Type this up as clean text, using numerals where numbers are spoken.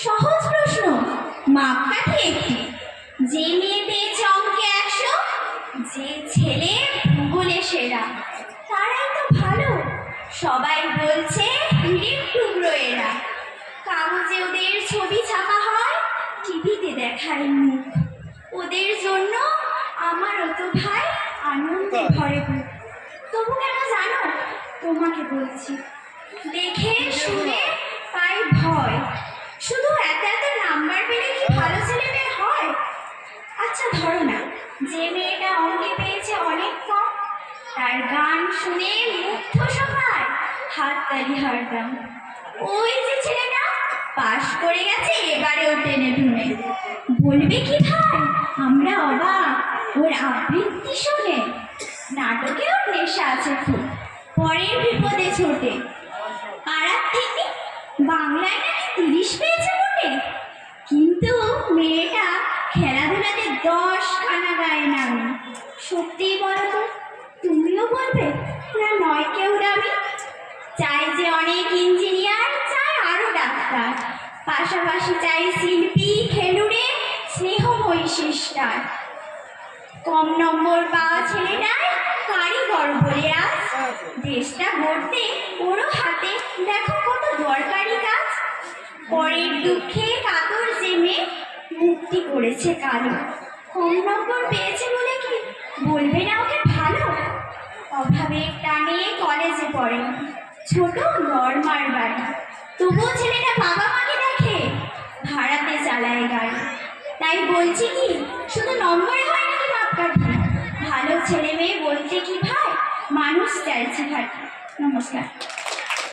সহজ প্রশ্ন, মাপকাঠি একটি। যে মেয়ে পেয়েছে অঙ্কে 100, যে ছেলে ভূগোলে সেরা, তারাই তো ভালো। সবাই বলছে হীরের টুকরো এরা। কাগজে ওদের ছবি ছাপা হয়, টিভিতে দেখায় মুখ। ওদের জন্য আমারও তো ভাই আনন্দে ভরে বুক। তবু কেন জানো, তোমাকে বলছি, দেখে শুনে পাই ভয়। শুধু এত এত নাম্বার পেলে কি ভালো ছেলে মেয়ে হয়? আচ্ছা ধরো না, যে মেয়েটা অঙ্কে পেয়েছে অনেক কম, তার গান শুনে মুগ্ধ সবাই, হাততালি হারতাম। ওই যে ছেলেটা পাশ করে গেছে, এবারেও টেনে টুনে, বলবে কি ভাই আমরা অবাক ওর আবৃত্তি শুনে। নাটকেও নেশা আছে খুব, পরের বিপদে ছোটে। পাড়ার থেকে বাংলায় নাকি 30 পেয়েছে মোটে, কিন্তু মেয়েটা খেলাধুলাতে 10 খানা গায়ে নামে। সত্যিই বলো তো, তুমিও বলবে না নয় কেউ দামি? চাই যে অনেক ইঞ্জিনিয়ার, চাই আরো ডাক্তার, পাশাপাশি চাই শিল্পী, খেলুড়ে, স্নেহময়ী সিস্টার। কম নম্বর পাওয়া ছেলেটার কারিগর বলে আজ দেশটা গড়তে ওরও হাতে দেখো কত দরকারি কাজ। পরের দুঃখে কাতর জেমে মুক্তি করেছে কালো। কম নম্বর পেয়েছে বলে কি বলবে না ওকে ভালো? অভাবের টানে কলেজে পড়ে, ছোট নর্মার বাড়ি, তবুও ছেলেটা বাবা মাকে দেখে, ভাড়াতে চালায় গাড়ি। তাই বলছি কি, শুধু নম্বরে হয় নাকি মাপকাঠি? ভালো ছেলে মেয়ে বলতে কি ভাই, মানুষ চাইছে খাটি। নমস্কার।